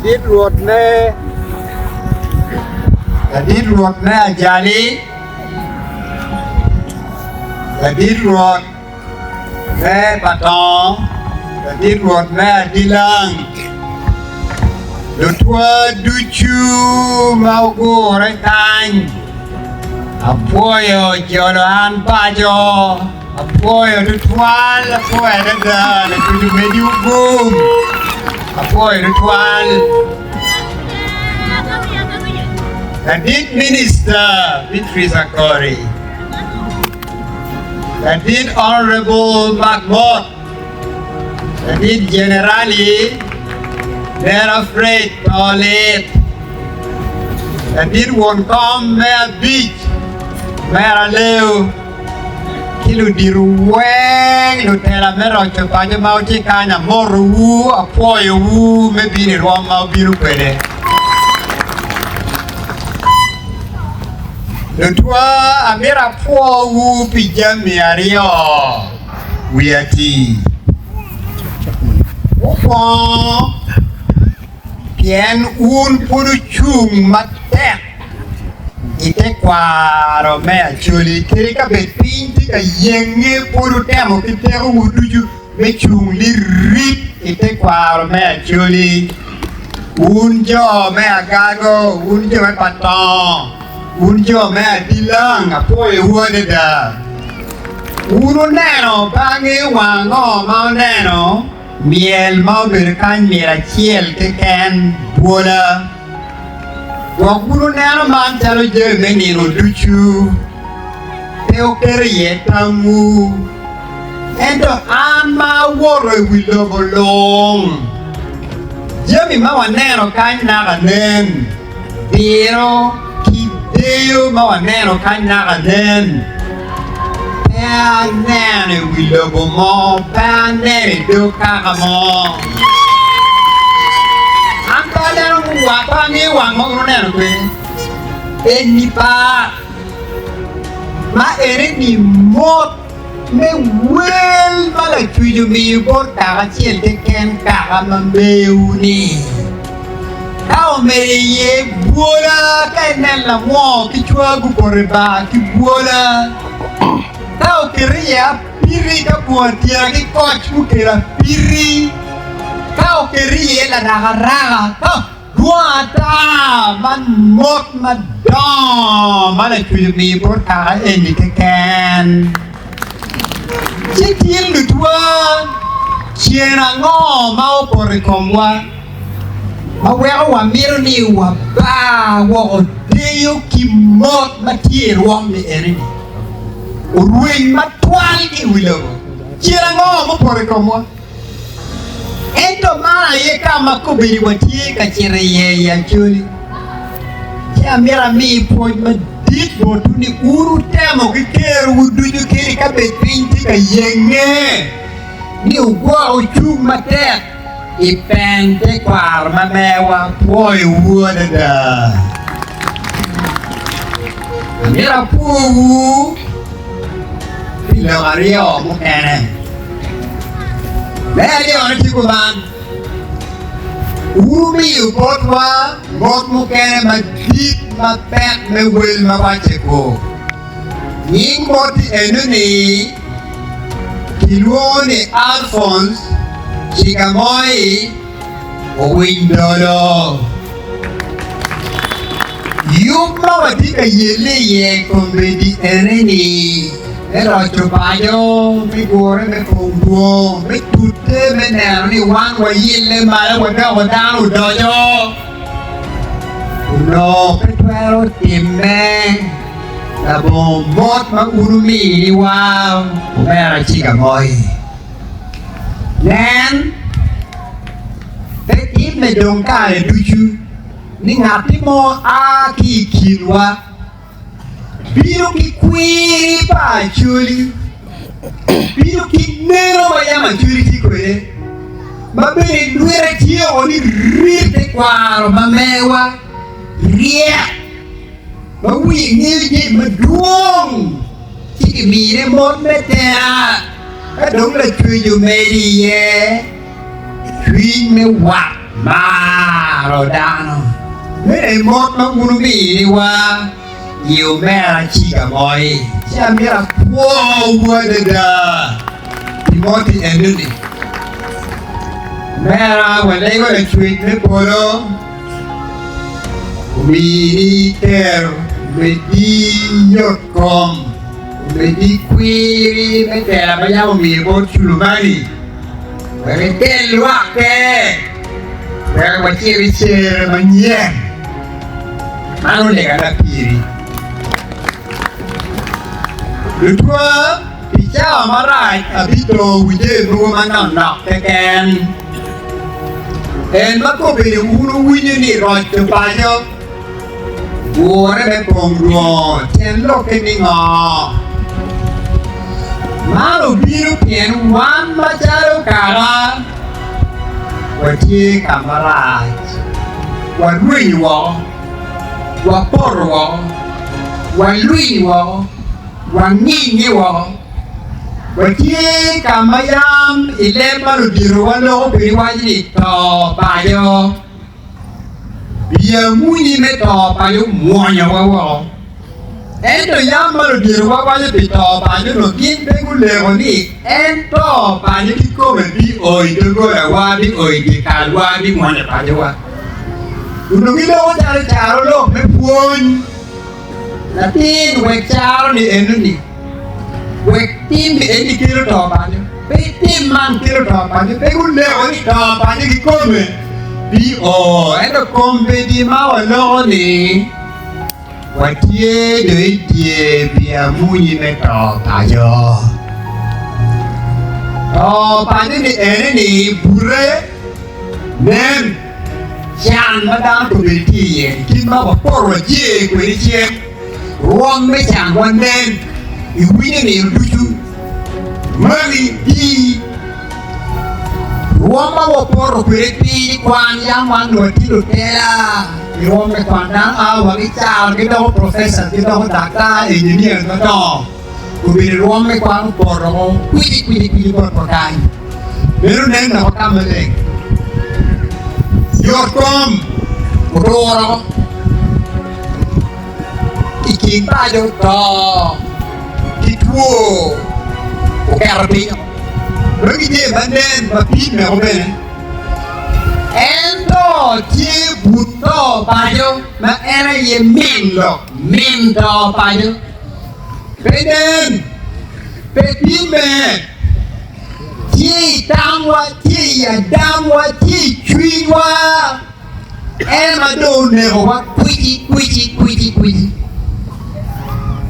dit ruột nè jali dit ruột nè Batoro dit ruột nè Dilang Doctua duchu mau rai tang apoyo jolohan pajo apoyo ritual apoyo ada tujuh medium boom apoyo ritual the did minister Beatrice Acholi the did honorable Mahmoud the did generally they're afraid to live the did won't come their beach Mera leo kilu diruweng lu tela mera chopa je mau chikanya moru wu apoyo wu mebini ruang mau biru pede lu tua amira po wu pijami ario wiati opo kien un puru chung matek ite kwaro me Acholi kiri ka bepinti ka yenge puru temo kitero wuduju me chungli rip ite kwaro me Acholi unjo me agago unjo me Batoro unjo me Dilang apoe huode da unu neno pangi wango mau neno miel mau berkan miel chiel keken bola Wakuru nana man chalo je menino duchu Teo kere tamu Ento ama woro wilo bolong Jami mawa neno kany naga nen Dero kideo mawa neno kany naga nen Pea nene wilo bomo Pea nene do kaka mo Antalero wapangi wang mo neno kwe Eni pa Ma ere ni mot Me wel mala tuyo mi bor kaka chiel te ken kaka mambeu ni Kao mere ye buola Kai nella mo ki chua gu kore ba ki buola Kao kere ya piri ka buatia ki koch mu kera piri Kau keri la raga kau duata man mot madam mana tuju mi porta eni keken citil lutua ciena ngo mau porikomwa mawe wa miro ni wa ba wo deyo ki mot matir wong ni eri urwin matwal ki wilo ciena ngo mau porikomwa Ento mana ye kama kubiri watie kachere ye Acholi Kia mera mi poj madit botu ni uru temo kikeru wuduju kiri kabe pinti ka yenge Ni ugwa uchug matek Ipente kwar mamewa poi uwada da Mera pugu Pilo ngario mukene Meri orang cikuman, umi Batwa, bot mukene madit mapet me wil mawacheko. Ning boti enuni, kiluoni Alphonse, chikamoi, owindolo. Yup mawatika yele ye kombedi eneni. Ero chupayo, me gore, me pongo, me tutte, me nero, ni wang wa yille mala wa da wa danu dojo. Uno petuero timme, la bon mot ma urumi ni wow, umera chica moi. Nen, petit me donkale duchu, ni ngati mo a ki kinwa. Biro ki kwiri pa Acholi Biro ki nero mayama Acholi kikoe Mabere nwere tia oni rite kwaro mamewa Ria Mawi ngilje maduong Chiki mire mot metea Kadong la tuyo meri ye Tuyo me wak Marodano. Mene mot ma unubi wa you mera chica boy. Sia mera wow da. Timoti enduni. Mera wale go le tweet le polo. Mini ter medi yokom. Medi quiri metera bayamo mi bo chulumani. Wale luake. Wale wachiri chere manye. Mano lega da piri. Le toi picha marai abito wije no manana teken. En mako be unu wini ni rocho payo. Ore be pongro ten lokeninga. Malo biru pien wan macharo kara. Watie kamaraj. Wadwinywo. Waporwo. Walwinywo. Wanginyiwo. Watie kamayam ile malo biru walo biriwaji to bayo. Biya muni me to bayo mwanya wawo. Ento yamalo biru wawaje pito bayo no kin pengu lego ni. Ento bayo kiko me bi oide gola wabi oide kalwabi mwanya bayo wa. Unongile wajare charo lo me puony. Latin wek charo ni enuni. Wek tim ni eni kilo to bayo. Pe tim man kilo to bayo. Pengu lego ni to bayo kiko me. Bi o ento kombe di mawa ni. Watie doitie biya munyi me to bayo. To bayo ni ene ni bure. Nem. Chan madam to be tea, kin ma porro je kweri che. Ruang me chan wanen. I wini ni duchu. Mali di. Ruang ma porro kweri pi kwan yang wan do tilo tela. Ruang me kwan dang wa mi cha kita professor kita doctor engineer to. Kubi ruang me kwan porro kwidi porro kai. Meron nen na kamele. Yorkom, Olara, Ikimpayo to, Kitwo, Okarbi, Rugide Banden, Bapi Merobene, Endo, Tie Buto Payo, Ma era ye Mindo Payo, Beden, Pepime. Ti tamwa ti ya damwa ti chwiwa. Ema do nerowa kwiji.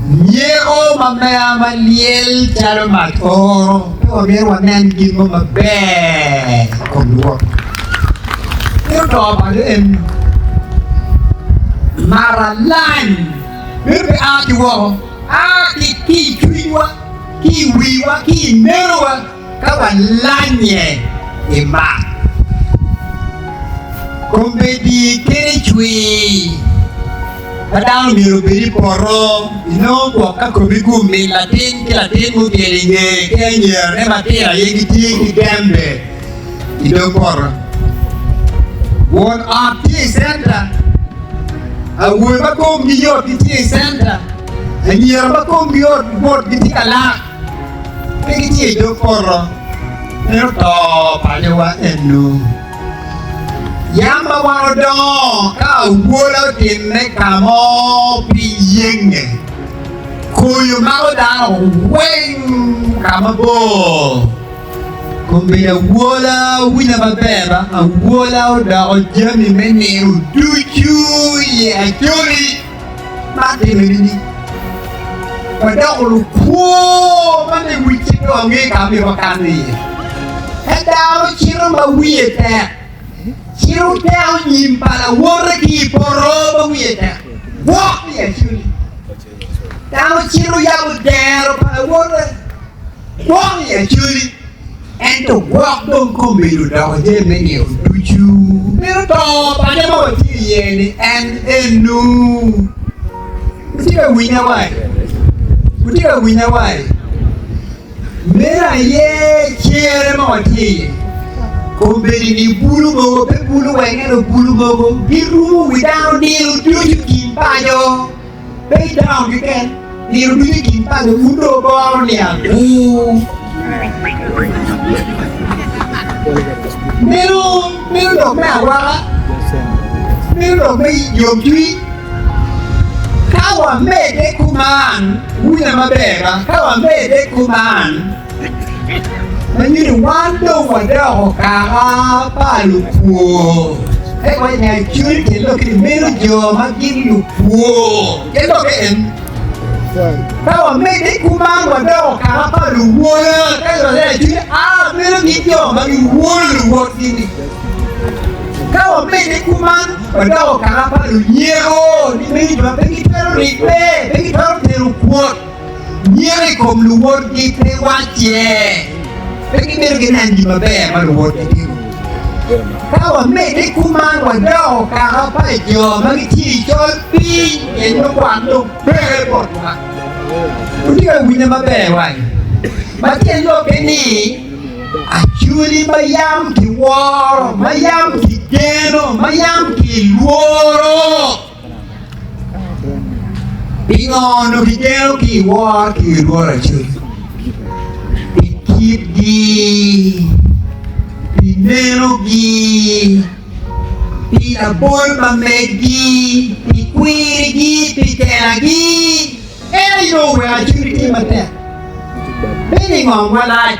Nyero mamaya maliel charo matoro. Pero mero nan gimo mabe. Komduwa. Pero to ba en Maralan. Pero akiwo. Ki chwiwa. Ki wiwa. Ki nerowa. Kawalanye ima Kombedi kere chui Kadang miru beri poro Ino waka kobigu mi Latin mu bieringe Kenya rematera yegiti kigembe Ido poro Won apti senta Awe bako mgiyor kiti senta Anyira bako mgiyor bort kiti kalak Pegi do poro Pero to palewa enu Yamba wado Ka uwola tinne kamo piyenge Kuyu mako dano Weng kamabo Kumbida wola wina babeba A wola oda ojami mene Uduchu ye Acholi Mati menini Pada ulu kuo Mane wichito ange kami wakani Hedao chiro ma wiyete Chiro teo nyimpala Wore ki poro ma wiyete Wok ni Acholi Tao chiro yabu dero pala wore Wok ni Acholi Ento wok don kumbidu Dawa jeme ni uduchu Pero to Pada ma wati yeni En enu Utika wina wai Mera ye chere mawati Company ni bulu mo, pe bulu wenge no bulu mo. Biru without deal do you keep payo. Pay down you can. Deal do you keep payo undo bornia. Miru dok me awara. Miru dok me yom chui. Kawa me de kuman. Wina mabera. Kawa me de kuman. Mình như được quan đâu mà đeo cả ba lục phù cái quay này chưa thì nó cái mấy nó giờ mà dính lục phù cái đó cái em tao mà mấy cái cú mang mà đeo cả ba lục phù cái rồi này chứ mấy nó dính giờ mà lục phù gì tao mà mấy cái cú mang mà đeo cả ba lục nhiều đi mấy mà mấy cái thằng nó đi về mấy cái thằng nó lục phù nhiều cái cùng lục phù đi về quan chế Perché mero che non di vabbè ma lo vuoi dire Cava me dei comando guardò cara paio ma che ti colpi e non quando per porta Non dico quindi vabbè vai Ma ti lo che ni Acholi mayam ki war mayam ki geno mayam ki luoro Pingono ki geno ki war ki luoro Acholi Di nero di la bolma meggi di quiri di tela di e io voglio giurare ma te bene ma guarda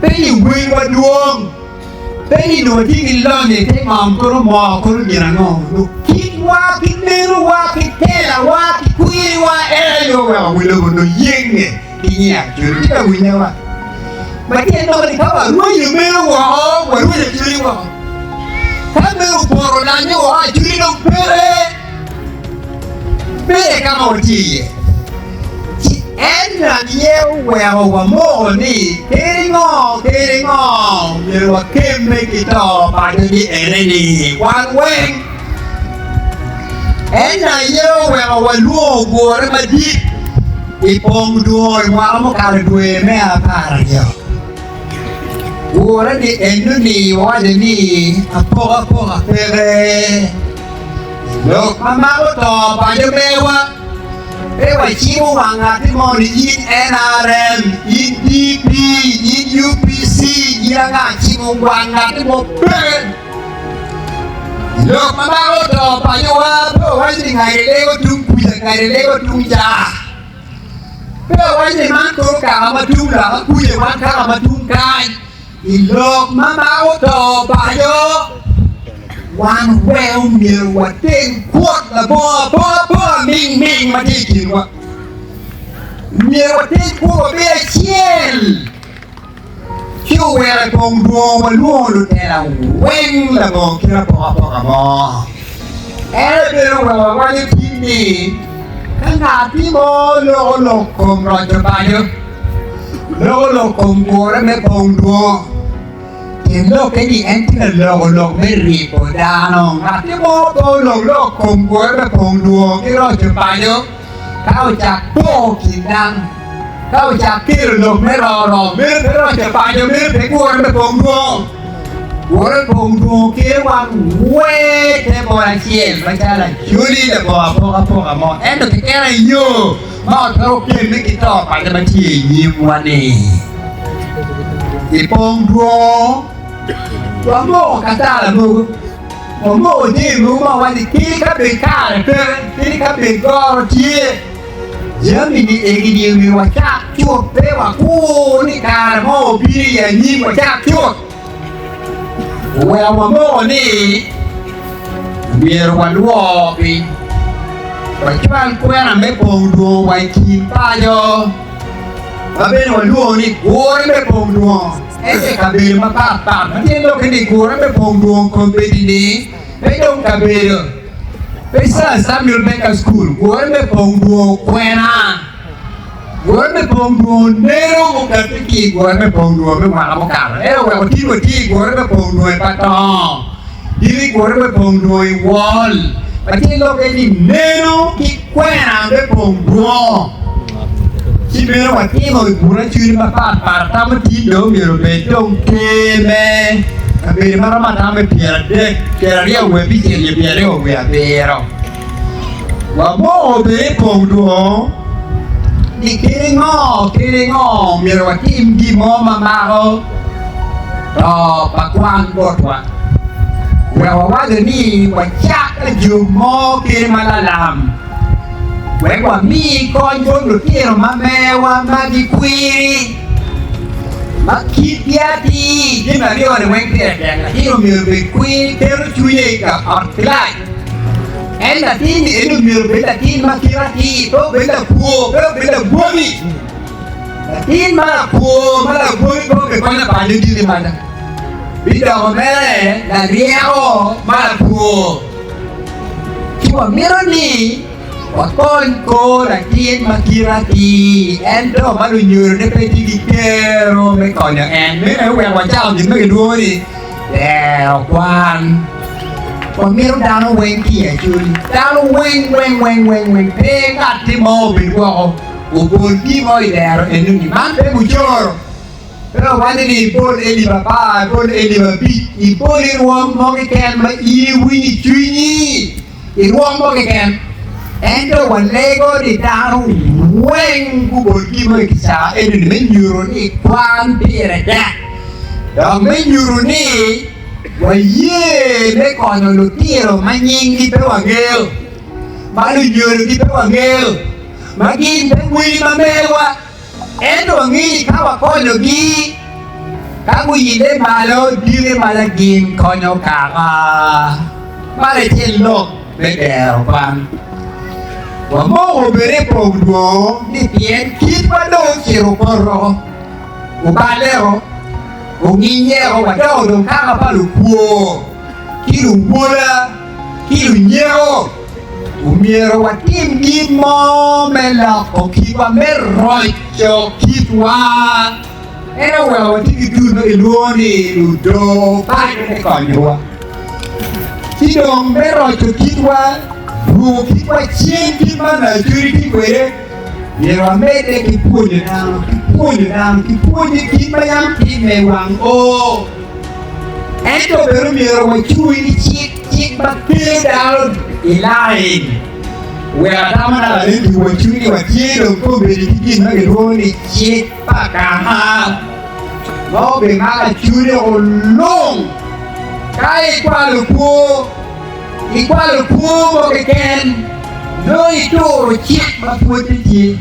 bene vuoi guardare bene non ti illone te ma ancora mo con di no chi wa chi nero wa chi tela wa chi quiri wa e io voglio con yenge di nia giurare voglio Mà cái nó thìเขาว่ารู้อยู่ไม่รู้ว่าว่ารู้จะชื่อว่าถ้าไม่รู้พอเราได้เนี่ยว่าชื่อน้องเป้กันหมดทีที่เอ็นน่ะเนี่ยว่าโม่นี่เกริงอเดี๋ยวว่าเข้มไม่กี่ต่อไปจะมีเอ็นนี่วันเว้งเอ็นน่ะเนี่ยว่าลูกบัวแล้วมาดิอีปงด้วยว่าเราไม่กล้าด้วยแม่พาเราเดียวOra di enduni wajah ni apa pere Lok mama to banyak bewa cium wangat mau di NRM DP UPC dia nggak cium wangat mau pen Lok mama to banyak wajah ngai lego tunggu ngai lego tungja wajah mantu kama tungla kuya mantu kama tungkai Ilok mama auto bayo One well meal what thing quote the bo ming ma di kin wa Meal what thing quote be chiel Chiu we la kong duo wa luo lu te la weng la mo kira po ka mo Ele be wa ni ti ni Kan ga ti mo lo kong ro jo bayo Lo kong duo me kong duo Lo che di enti lo me ripo dano Ngati mo to lo kong duo me kong duo Ki ro jo bayo Kau chak po kinang Kau chak kir lo me ro Me ro jo bayo me pe kuo me kong duo Kuo me kong duo ki wang we te po la chien Ma cha la chuli le po ka mo Endo ki kera yo Ma karo kien me ki to pa te ma chi yim wani Ipong duo Wa mo kata la mo Wa mo di mo ma wani kiri ka pe ka le pe Kiri ka pe goro chie Jami ni egi di mi wa chak chuột pe wa ku ni ka la mo pi ya ni wa chak chuột Wa mo ni Biar wa luo pi Wa chuan kuen a me pong duo wa kim pa yo Wa ben wa luo ni kuo me pong duo Ese cabelo ma papa, ma tiendo che di cura me pongo con pedini, vedo un cabelo. Pensa Samuel Becker School, cura me pongo quena. Cura me pongo nero con capiti, cura me pongo me guarda mo cara. Ero quello tipo di cura me pongo e patton. Di cura me pongo i wall. Ma tiendo che di nero chi quena me pongo. Chỉ biết là khi mà bố nó chưa mà phát tao mới tin đâu nhiều về trong kia mẹ Kabiri mara matame piera ria we piche piera o we apero. Wa mo be pongdo. Di kiringo mira wa tim Gimara mamaho. Pakwang Batwa. Wa ni wa chak ju mo kirmalalam. Wa mi con yo kiro mamewa magikwiri. Makipiati, di Mario ne weng piada, io mi qui per chuiega artlai. E la tin io mi bella tin makirati, to bella buoni. La tin mala buoni po che quando parli di mana. Vida o me la riego mala buo. Chi wa mironi Wakon ko rakin makirati endo malu nyur de peti di kero me konya en me we wa chao ni me duo ni kwan miro dano wen ki e chuli dano wen pe gatti mo bi wo o bol ki mo idero en ni man pe mujoro però quando ni bol Aliba pa bol Aliba bi I bol I ruom mo ke ken ma I wini chuni I ruom mo ke ken Endo wan lego di taro weng kubur kimo ikisa endo di menyuruh ni kwan pira da. Dong menyuruh ni waye me kono lo tiro manying di pewangel. Malu nyuruh di pewangel. Magin pengwi mamewa. Endo wangi kawa kono gi. Kamu yide malo dire malagin kono kaka. Male celok bedel kwan. Wa mo bere pogdo ni pien kit pa do chiro poro o balero o niñero wa do kama palu kuo kiru bola kiru nyero o miero wa tim gimo mela o kiwa merrocho kitwa era wa tiki tu no iloni ludo pa ne konyo ti dong merrocho kitwa Ruki kwa chenti mana juri kikwere Yero mede kipunye kimayam kimewang o Ento beru mero wa chui chik bakil down ilain Wea tamana la lentu wa chui wa chiro ko beri kikin na geroni chik pakaha Mo be maka chui o long Kai kwa lukuo Igual kumo que ken no itoro chik ma puti ti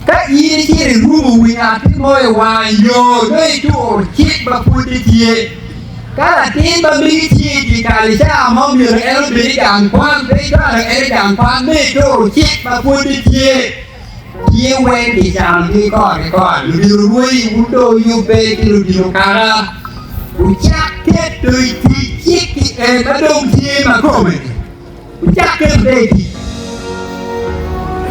ka iri ti rumu winga ti mo e wanyo no itoro chik ma puti ti ka ti ba mi ti ka li sa mo mi re el bi gang kwan be ka el gang kwan no itoro chik ma puti ti ti wen di jam ti ko lu di ruoi undo yu be ti lu di kara Uchak ke tui ti chiki e madong ti ma come Uchak ke beti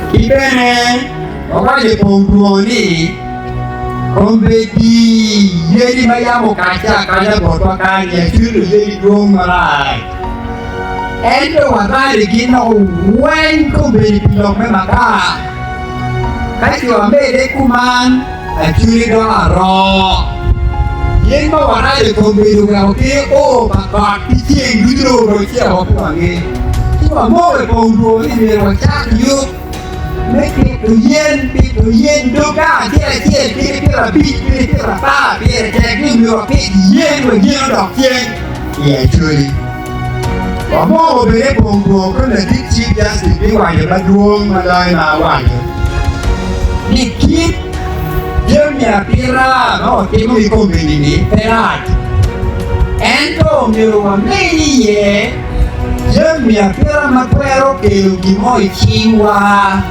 Kibene Wawaje pongruoni Kombeti Yeri mayamo kaca botwa kanya Suru yeri dong marai Endo wakari kino Wen kombeti pilong me maka Kasi wambede kuman Achuri dong aro Yen ma wana le kombiru ga oke o ba picheng dudro ro chia ho pange ti ma mo le pongro ni me wa chak yu me ke to yen do ga ti la pa bi te ni mi ro ke yen we yen do yen ye chuli ba mo be le pongro ko le ti chi ya si bi wa ye ba duong ma dai na wa ni kit Mia pira no che mi conveni perati ento mi lo meni ye mia pira ma quero che lo di moi chingua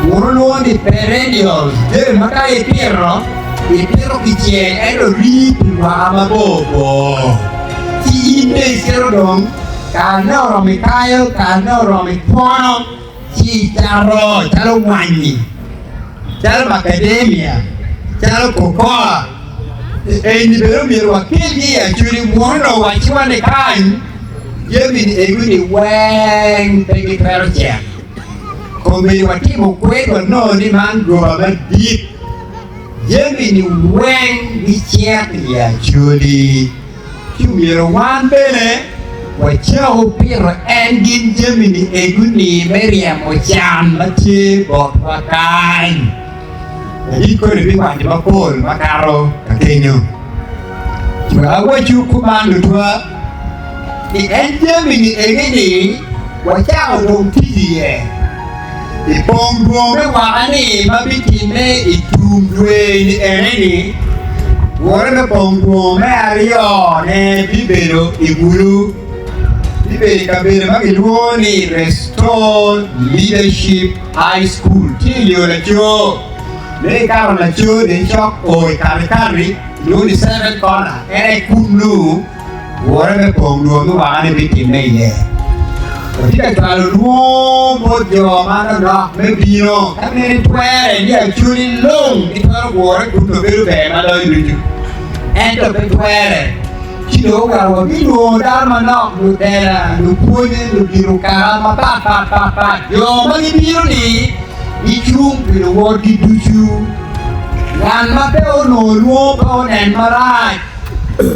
uno di perennial ma kai pirro il pirro che c'è lo ripiva ma bobo ti indesero dong kanoro mi kayo kanoro mi pono ci taro guagni Chalo macadamia, chalo cocoa. E ni bero miro akili ya churi mwono wachiwa ne kan. Yemi ni eguni weng pengi karo chia. Kombi watimo kwedo no ni mango abadip. Yemi ni weng ni chia ya churi. kiumiro wan bene wachao piro en gin jamini eguni meriemo chan matie bot wakany ikore bi wanje mapol makaro kakenyo chwa wachu kumando twa ni en jamini egini wachao dong tijie ipong duome wakani mabitime itum dwe ni eneni wore me pong duome ariyo ne bibero igulu bibero kabere magiluo ni Restore Leadership High School tilio la cho ne karo la cho de chok oi kari luo ni 7 corner ene kumlu wore me pong duome wakani bitime ye Kita kalau luo bojo mana nak mebino kami ni tuere dia curi long itu kalau gua kudu belu bema lagi lucu ento tuere kilo kalau bino dar mana lu tera lu punya lu biru karam apa yo magi bino ni icung bino wodi duju dan mate ono luo ponen marai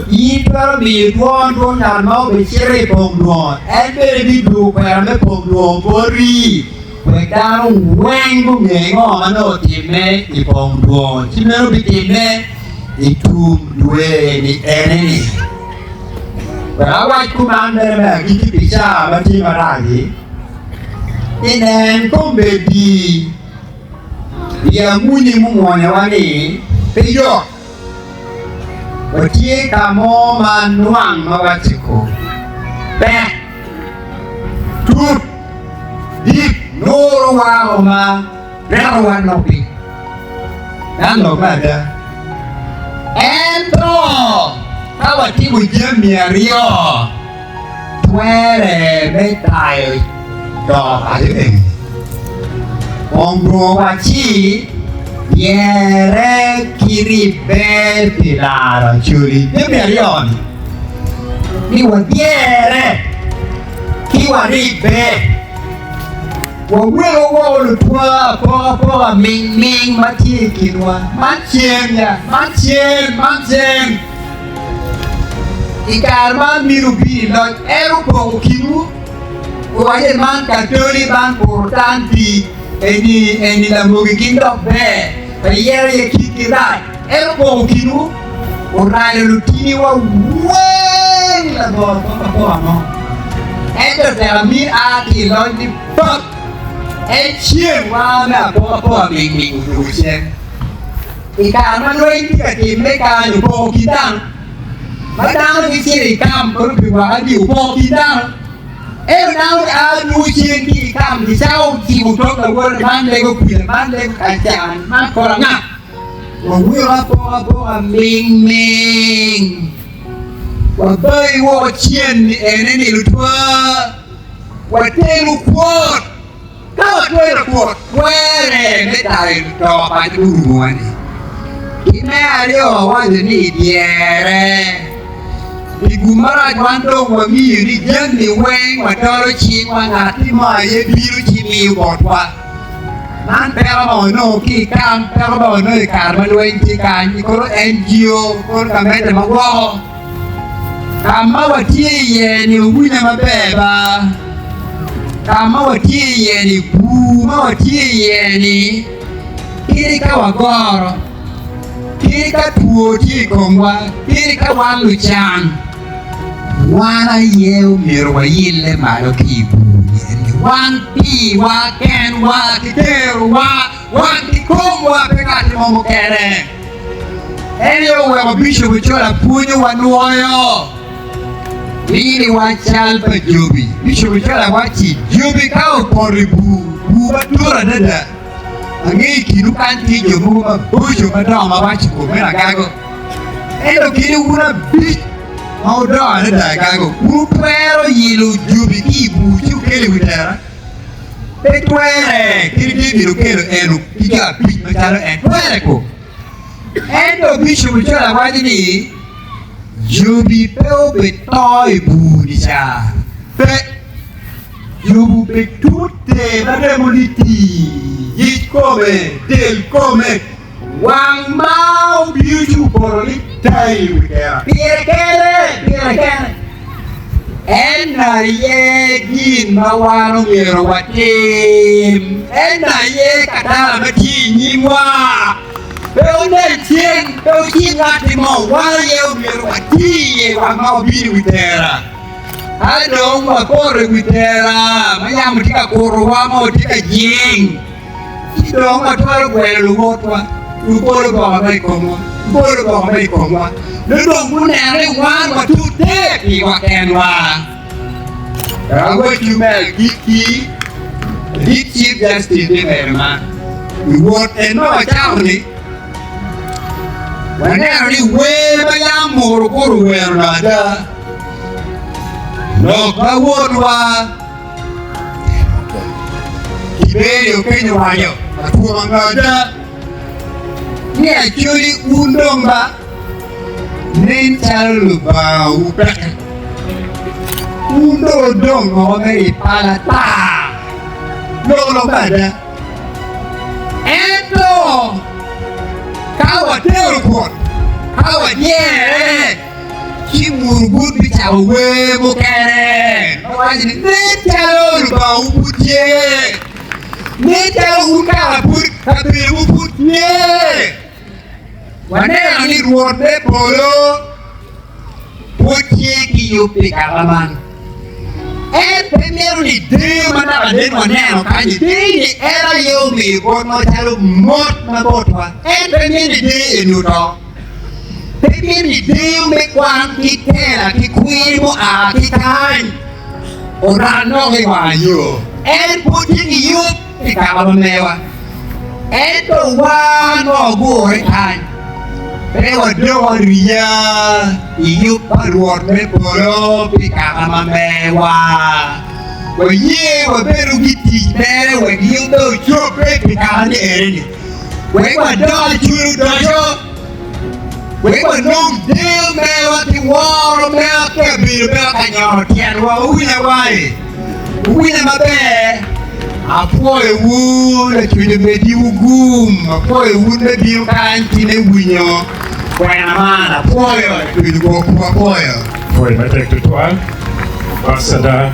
Ipar bi tuan yang mau bercerai pengduan, ada di dua perang pengduan beri, mereka weng bunga mana timnya di pengduan, timnya di timnya itu dua ni ini. Berawat kumander lagi bisa macam lagi, ini komedi dia muni munganya wani, pejok. Watie kamo manuang mawatiko Bek Tut Dik Noro wama Rawan nopi Nano mada Entro Kawati mujemi ario Tuere betai Dok adibeng Ongro wachi Yere kiri beti lara churi Demi arioni Niwa diere Kiwa ribe Wawelo wawelu tua Poa ming mati kinwa Machem ya Machem Ikarma mirubi Loj erupo kinu Waje man katoli ban portanti Eni la mugi kindok be Payere ye kikirai Erupo kinu Urai lutini wa weng la boa no Enter tera min ati loj di pok Chien wa na boa ming urusen Ikan man weng tika kime ka upo kitang Madang kisiri kam Kuru piwa di upo kitang now nu chien ki kam di sao ki utok la wor man lego kuil man lego kacan man koranga wa wira po ming wa bai wo chien ni eneni lutwa wa telu kwot ka wa kwot were metai to pa tu ruani kime ario wa ni diere Gimara kwando wami ni jani weng Batoro chi ngati ma ye biru chi mi Batwa nan pera mo no ki kam pera mo no karma weng chi kan ko NGO ko kamete magwo kama watie ye ni wunya mabeba kama watie ye ni bu ma watie ye ni kiri ka wagoro kiri ka tuo chi kongwa kiri ka walu chan Wana yeu mirwa yile malo kibu Wan pi wa ken wa kiteru wan kikum wa pekati momo kere Enyo wa bisho wichola punyo wa nuoyo Lili wa chalpa jubi Bisho wichola wachi jubi kao pori batura dada Angi kinu kanti jubu busho madama wachi kumena gago Endo kinu una bitch Mau doa ni dah kago. Pupero yilu jubi kibu kele witera. Petuere kiri biru kele enu tiga bit macam etuere ko. Endo bisho bicara wajib ni jubi peo betoy budi sa. Pe jubu betute pada muliti. Yit come del come. Wang mau biu boroli tai witera. Pire again. And I ye Mawano Watim, and I ye Katamati Niwa. Don't sing, don't sing at the more while you are tea, I'm not be with her. I don't want to with her. My Yamatika Korowamo, take a jing. You don't want to wear water. You go to Bakonzo, go to Bakonzo. You don't want anyone but to take you can. I'm going to make Giki, the Chief Justice, man. You want another county. Whenever you wear a young more or wear another. No, I won't. Iberi Kenya, a poor mother. Yeah, Julie Undonga, Nintaluba, Undo Dongo, very palata. No, matter. And Kawa Teleport, Kawa, yeah, she would be our way, Bokare. I didn't tell about Putye. Nita Uka put a people put ye. When I need water, Polo, put ye, you pick a man. And the nearly demon of a demon now, and the day ever you me, but not tell more my Batwa, and the minute day in Utah. The minute day make one kid tell a queen or a time. Or I know you. And putting you. Ikawa Eto wano gore time. Ewa doa ria. Iyu paruot me polo ikawa mewa. Weye waberu giti mere wegi do chope ikawa ni ereni. Wegwa doa churu dojo. Wegwa nong deo mewa ti waro mewa kebiru mewa kanyo tianwa uwina wae. Uwina mabe. Apoy wood that you made you goom, a boy wouldn't be a kind in a window. When a man, a boy, to go to a boy. For the 12, Ambassador.